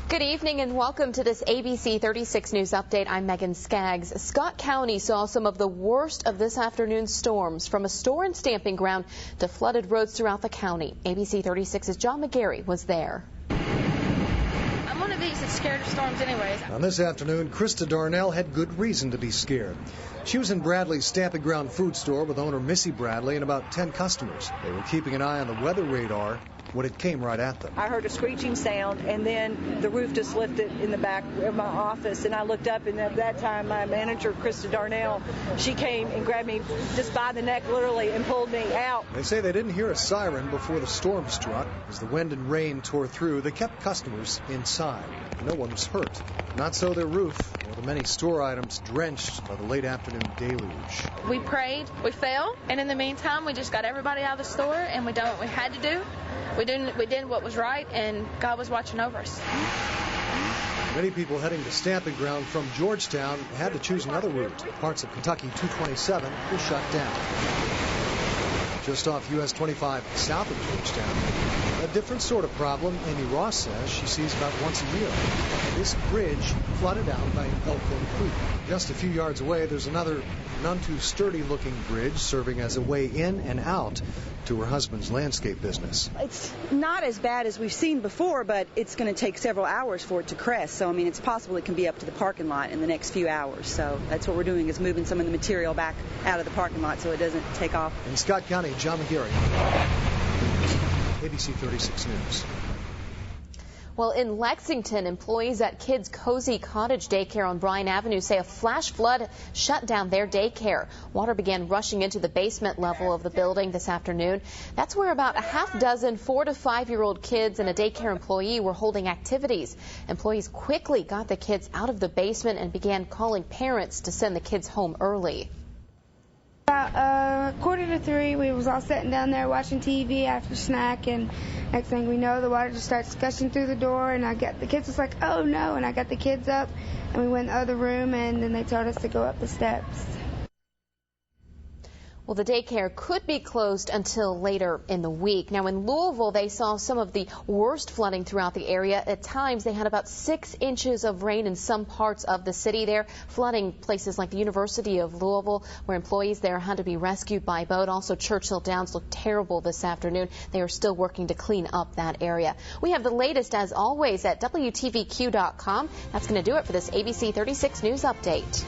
Good evening and welcome to this ABC 36 News Update. I'm Megan Skaggs. Scott County saw some of the worst of this afternoon's storms, from a store and stamping ground to flooded roads throughout the county. ABC 36's John McGarry was there. I'm one of these that's scared of storms anyways. On this afternoon, Krista Darnell had good reason to be scared. She was in Bradley's stamping ground food store with owner Missy Bradley and about 10 customers. They were keeping an eye on the weather radar when it came right at them. I heard a screeching sound, and then the roof just lifted in the back of my office, and I looked up, and at that time my manager, Krista Darnell, she came and grabbed me just by the neck literally and pulled me out. They say they didn't hear a siren before the storm struck. As the wind and rain tore through, they kept customers inside. No one was hurt. Not so their roof or the many store items drenched by the late afternoon deluge. We prayed, we fell, and in the meantime we just got everybody out of the store and we done what we had to do. We did what was right, and God was watching over us. Many people heading to stamping ground from Georgetown had to choose another route. Parts of Kentucky 227 were shut down. Just off US 25 south of Georgetown. A different sort of problem Amy Ross says she sees about once a year. This bridge flooded out by Elko Creek. Just a few yards away, there's another none too sturdy looking bridge serving as a way in and out to her husband's landscape business. It's not as bad as we've seen before, but it's going to take several hours for it to crest. So, I mean, it's possible it can be up to the parking lot in the next few hours. So that's what we're doing, is moving some of the material back out of the parking lot so it doesn't take off. In Scott County, John McGarry, ABC 36 News. Well, in Lexington, employees at Kids Cozy Cottage Daycare on Bryan Avenue say a flash flood shut down their daycare. Water began rushing into the basement level of the building this afternoon. That's where about a half dozen 4- to 5-year-old kids and a daycare employee were holding activities. Employees quickly got the kids out of the basement and began calling parents to send the kids home early. About 2:45, we was all sitting down there watching TV after snack, and next thing we know, the water just starts gushing through the door, and the kids was like, oh no, and I got the kids up, and we went in the other room, and then they told us to go up the steps. Well, the daycare could be closed until later in the week. Now, in Louisville, they saw some of the worst flooding throughout the area. At times, they had about 6 inches of rain in some parts of the city there, flooding places like the University of Louisville, where employees there had to be rescued by boat. Also, Churchill Downs looked terrible this afternoon. They are still working to clean up that area. We have the latest, as always, at WTVQ.com. That's going to do it for this ABC 36 News Update.